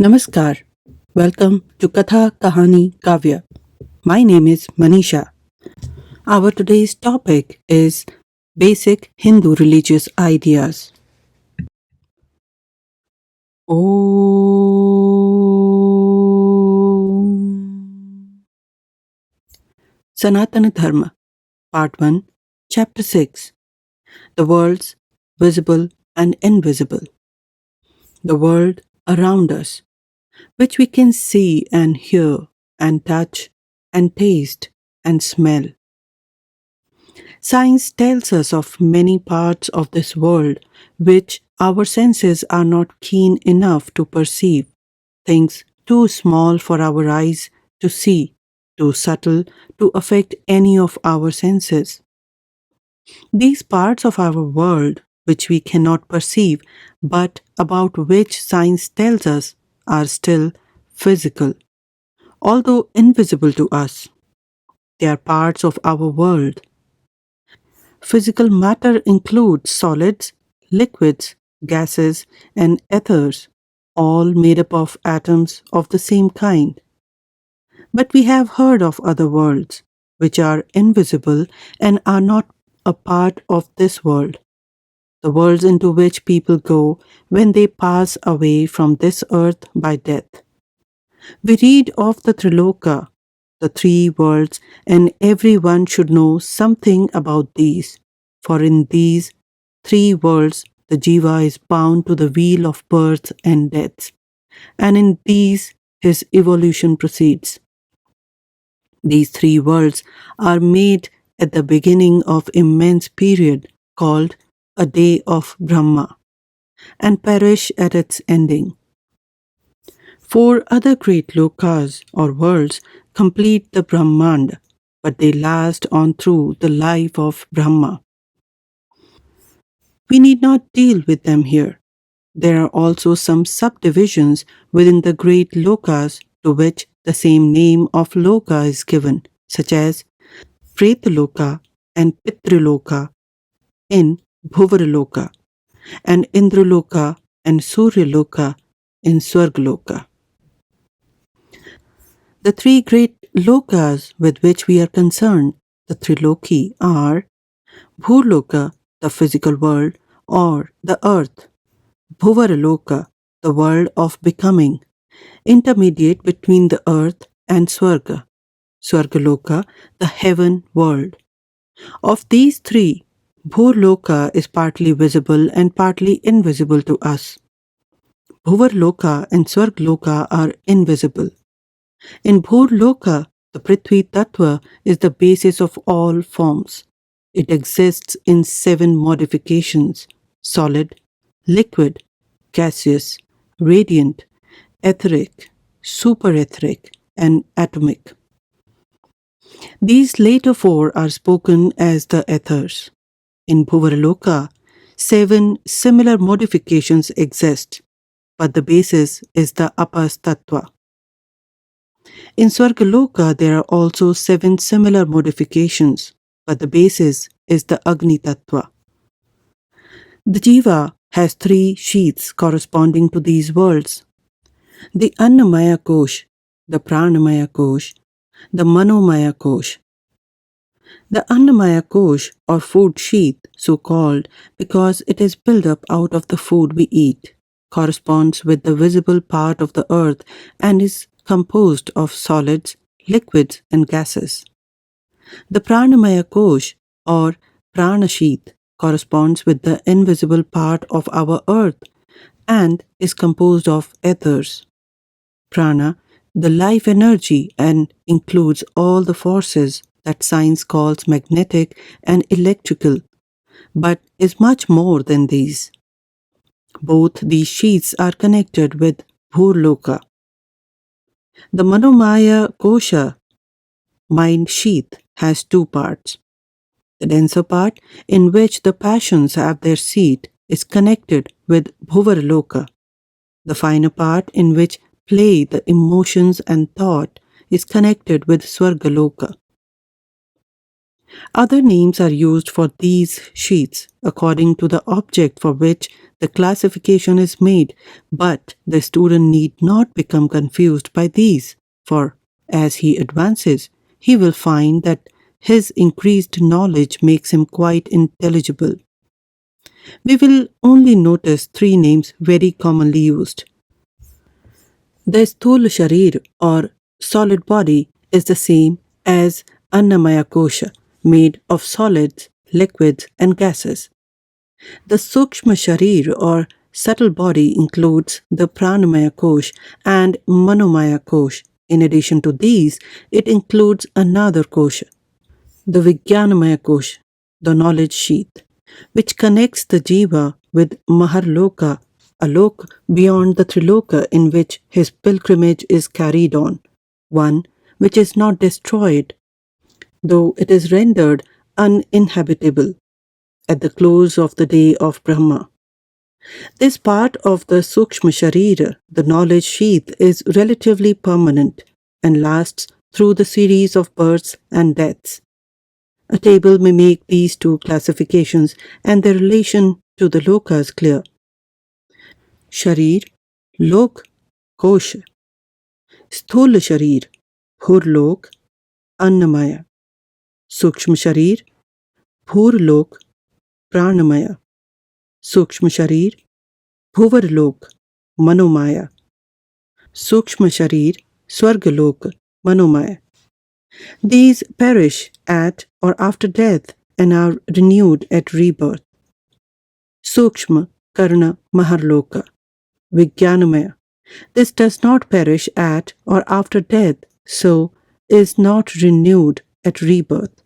Namaskar. Welcome to Katha Kahani Kavya. My name is Manisha. Our today's topic is basic Hindu religious ideas. Om. Sanatana Dharma, Part 1, Chapter 6. The worlds, visible and invisible. The world around us, which we can see and hear and touch and taste and smell. Science tells us of many parts of this world which our senses are not keen enough to perceive, things too small for our eyes to see, too subtle to affect any of our senses. These parts of our world which we cannot perceive but about which science tells us are still physical, although invisible to us. They are parts of our world. Physical matter includes solids, liquids, gases, and ethers, all made up of atoms of the same kind. But we have heard of other worlds, which are invisible and are not a part of this world. The worlds into which people go when they pass away from this earth by death. We read of the Triloka, the three worlds, and everyone should know something about these, for in these three worlds the jiva is bound to the wheel of birth and death, and in these his evolution proceeds. These three worlds are made at the beginning of immense period called a day of Brahma, and perish at its ending. Four other great lokas or worlds complete the Brahmand, but they last on through the life of Brahma. We need not deal with them here. There are also some subdivisions within the great lokas to which the same name of loka is given, such as Pretaloka and Pitraloka in Bhuvaraloka, and Indraloka and Suryaloka in Swargaloka. The three great lokas with which we are concerned, the Triloki, are Bhurloka, the physical world, or the earth; Bhuvaraloka, the world of becoming, intermediate between the earth and Swarga; Swargaloka, the heaven world. Of these three, Bhurloka is partly visible and partly invisible to us. Bhuvarloka and Swargaloka are invisible. In Bhurloka, the Prithvi Tattva is the basis of all forms. It exists in 7 modifications: solid, liquid, gaseous, radiant, etheric, superetheric, and atomic. These later 4 are spoken as the ethers. In Bhuvaraloka, 7 similar modifications exist, but the basis is the Apas Tattva. In Swargaloka, there are also 7 similar modifications, but the basis is the Agni Tattva. The jiva has 3 sheaths corresponding to these worlds: the Annamaya Kosh, the Pranamaya Kosh, the Manomaya Kosh. The Annamaya Kosh, or food sheath, so called because it is built up out of the food we eat, corresponds with the visible part of the earth and is composed of solids, liquids, and gases. The Pranamaya Kosh, or Prana sheath, corresponds with the invisible part of our earth and is composed of ethers. Prana, the life energy, and includes all the forces that science calls magnetic and electrical, but is much more than these. Both these sheaths are connected with Bhurloka. The Manomaya Kosha, mind sheath, has 2 parts. The denser part, in which the passions have their seat, is connected with Bhuvaraloka. The finer part, in which play the emotions and thought, is connected with Swargaloka. Other names are used for these sheaths according to the object for which the classification is made, but the student need not become confused by these, for as he advances, he will find that his increased knowledge makes him quite intelligible. We will only notice three names very commonly used. The Sthula Shareer or solid body is the same as Annamaya Kosha, made of solids, liquids and gases. The Sukshma Shareer or subtle body includes the Pranamaya Kosh and Manomaya Kosh. In addition to these, it includes another kosha, the Vijnanamaya Kosh, the knowledge sheath, which connects the jiva with Maharloka, a loka beyond the Triloka in which his pilgrimage is carried on, one which is not destroyed, though it is rendered uninhabitable at the close of the day of Brahma. This part of the Sukshma Shareera, the knowledge sheath, is relatively permanent and lasts through the series of births and deaths. A table may make these two classifications and their relation to the lokas clear. Shareer, lok, kosh. Sthula Shareer, Bhurlok, Annamaya. Sukshma Shareer, Bhurlok, Pranamaya. Sukshma Shareer, Bhuvarlok, Manomaya. Sukshma Shareer, Swargalok, Manomaya. These perish at or after death and are renewed at rebirth. Sukshma, Karna, Maharloka, Vijnanamaya. This does not perish at or after death, so is not renewed at rebirth.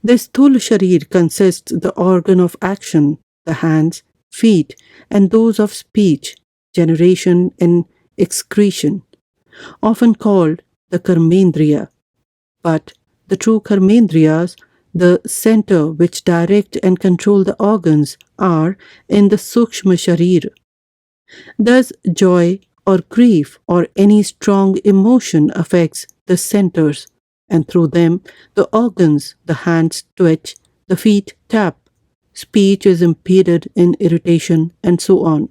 The Sthula Shareer consists the organ of action, the hands, feet, and those of speech, generation, and excretion, often called the Karmendriya. But the true Karmendriyas, the center which direct and control the organs, are in the Sukshma Shareer. Thus, joy or grief or any strong emotion affects the centers, and through them the organs, the hands twitch, the feet tap, speech is impeded in irritation, and so on.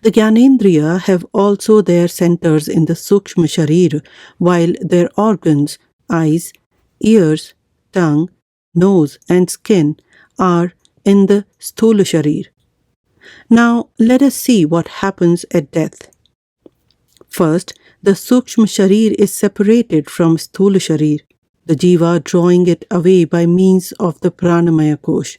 The Gyanendriya have also their centers in the Sukshma Shareer, while their organs, eyes, ears, tongue, nose, and skin are in the Sthula Shareer. Now let us see what happens at death. First, the Sukshma Shareer is separated from Sthula Shareer, the jiva drawing it away by means of the Pranamaya Kosh.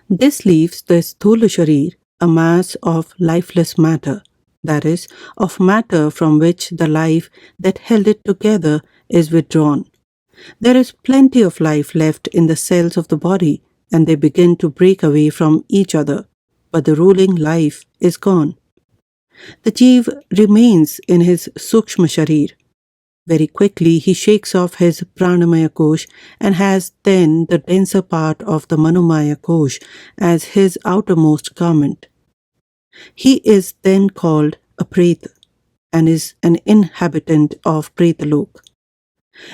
This leaves the Sthula Shareer, a mass of lifeless matter, that is, of matter from which the life that held it together is withdrawn. There is plenty of life left in the cells of the body, and they begin to break away from each other, but the ruling life is gone. The jiva remains in his Sukshma Shareer. Very quickly he shakes off his Pranamaya Kosh and has then the denser part of the Manomaya Kosh as his outermost garment. He is then called a Preta and is an inhabitant of Pretalok.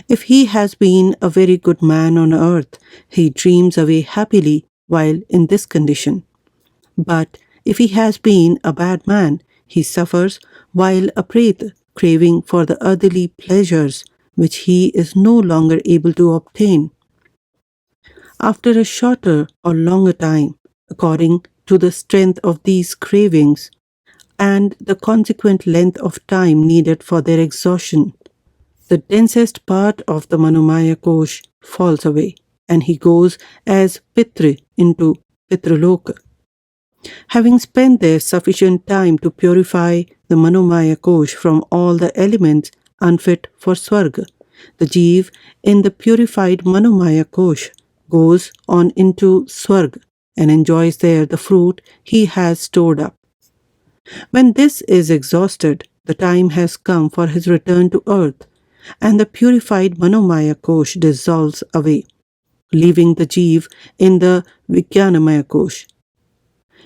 If he has been a very good man on earth, he dreams away happily while in this condition. But if he has been a bad man, he suffers while a Preta, craving for the earthly pleasures which he is no longer able to obtain. After a shorter or longer time, according to the strength of these cravings and the consequent length of time needed for their exhaustion, the densest part of the Manomaya Kosh falls away, and he goes as Pitri into Pitraloka. Having spent there sufficient time to purify the Manomaya Kosh from all the elements unfit for Swarga, the Jeev in the purified Manomaya Kosh goes on into Swarga and enjoys there the fruit he has stored up. When this is exhausted, the time has come for his return to earth, and the purified Manomaya Kosh dissolves away, leaving the Jeev in the Vijnanamaya Kosh.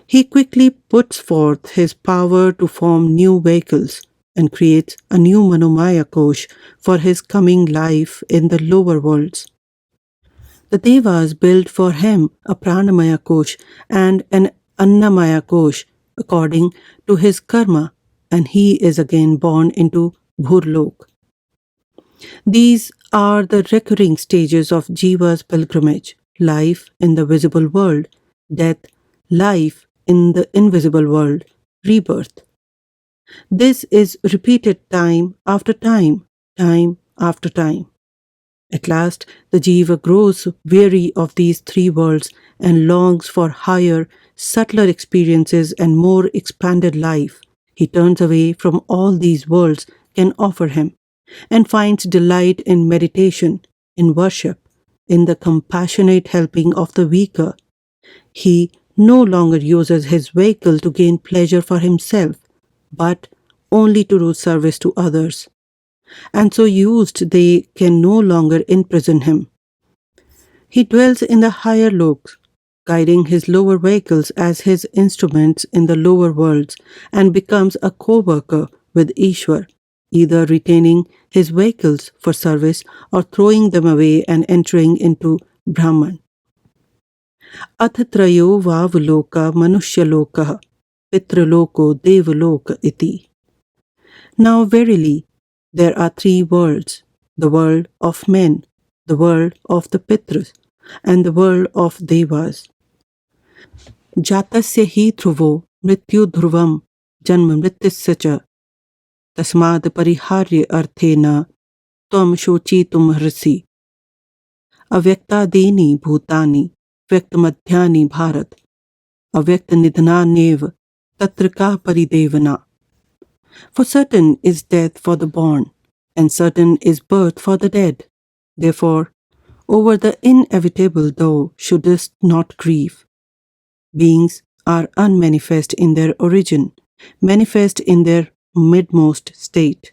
He quickly puts forth his power to form new vehicles and creates a new Manomaya Kosh for his coming life in the lower worlds. The Devas built for him a Pranamaya Kosh and an Annamaya Kosh according to his karma, and he is again born into Bhurlok. These are the recurring stages of Jiva's pilgrimage: life in the visible world, death, life in the invisible world, rebirth. This is repeated time after time, time after time. At last, the Jiva grows weary of these three worlds and longs for higher, subtler experiences and more expanded life. He turns away from all these worlds can offer him and finds delight in meditation, in worship, in the compassionate helping of the weaker. He no longer uses his vehicle to gain pleasure for himself, but only to do service to others. And so used, they can no longer imprison him. He dwells in the higher loks, guiding his lower vehicles as his instruments in the lower worlds, and becomes a co-worker with Ishwar, either retaining his vehicles for service or throwing them away and entering into Brahman. Athatrayo vavloka manushya pitraloko devaloka iti. Now verily, there are three worlds: the world of men, the world of the Pitras, and the world of Devas. Jatasya hi dhruvo mrityu dhruvam janma mrityasya cha tasmad pariharya arthena tvam shochitum hrasi. Avyaktadeni bhutani vyaktamadhyani bharat avyaktanidhananev tatrika paridevana. For certain is death for the born, and certain is birth for the dead. Therefore, over the inevitable thou shouldest not grieve. Beings are unmanifest in their origin, manifest in their midmost state.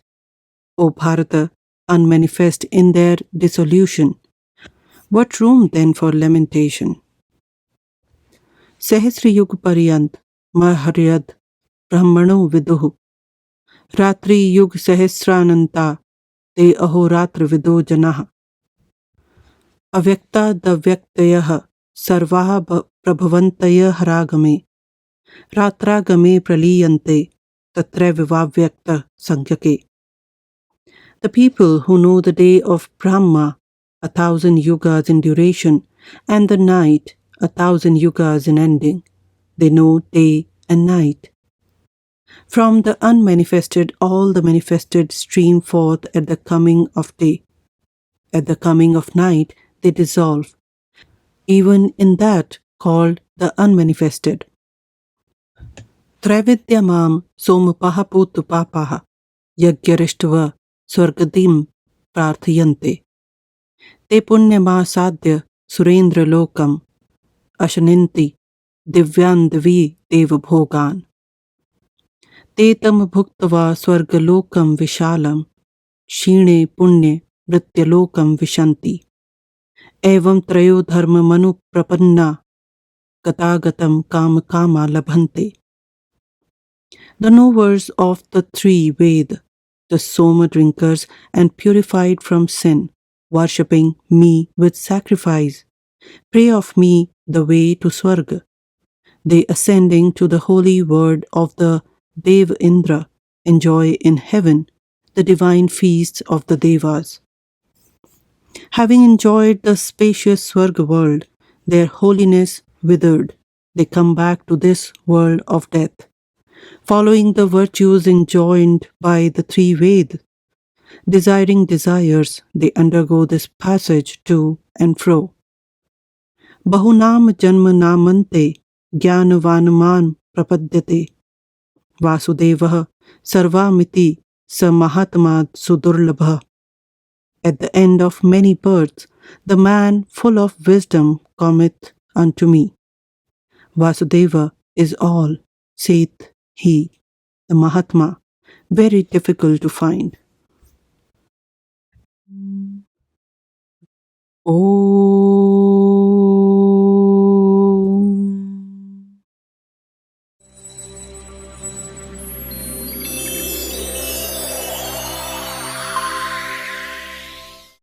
O Bharata, unmanifest in their dissolution. What room then for lamentation? Sahasra yug pariyant maharyad brahmano viduhu Ratri yug sahasrananta te ahoratra vido janah. Avyakta davyaktayaha sarvaha prabhavantayah ragame ratragame praliyante tatre vivavyakta sankhake. The people who know the day of Brahma, 1,000 yugas in duration, and the night, 1,000 yugas in ending, they know day and night. From the unmanifested, all the manifested stream forth at the coming of day. At the coming of night, they dissolve, even in that called the unmanifested. Travidyamam somapaha putupapaha yagyarištva swargadim prarthayante. Te punyama sadhya surendra lokam ashaninti divyan divi deva bhogan. Te tam bhuktava swargalokam vishalam ksheene punye mrityalokam vishanti. Evam trayo dharma manu prapanna katagatam kama kama labhante. The knowers of the three Ved, the Soma drinkers and purified from sin, worshipping me with sacrifice, pray of me the way to Swarga. They ascending to the holy word of the Dev Indra enjoy in heaven the divine feasts of the Devas. Having enjoyed the spacious Swarga world, their holiness withered. They come back to this world of death. Following the virtues enjoined by the three Ved, desiring desires, they undergo this passage to and fro. Bahunam janma namante jnanavanuman prapadyate Vasudevah sarvamiti sa mahatma sudurlabha. At the end of many births, the man full of wisdom cometh unto me. Vasudeva is all, saith he, the Mahatma, very difficult to find. Om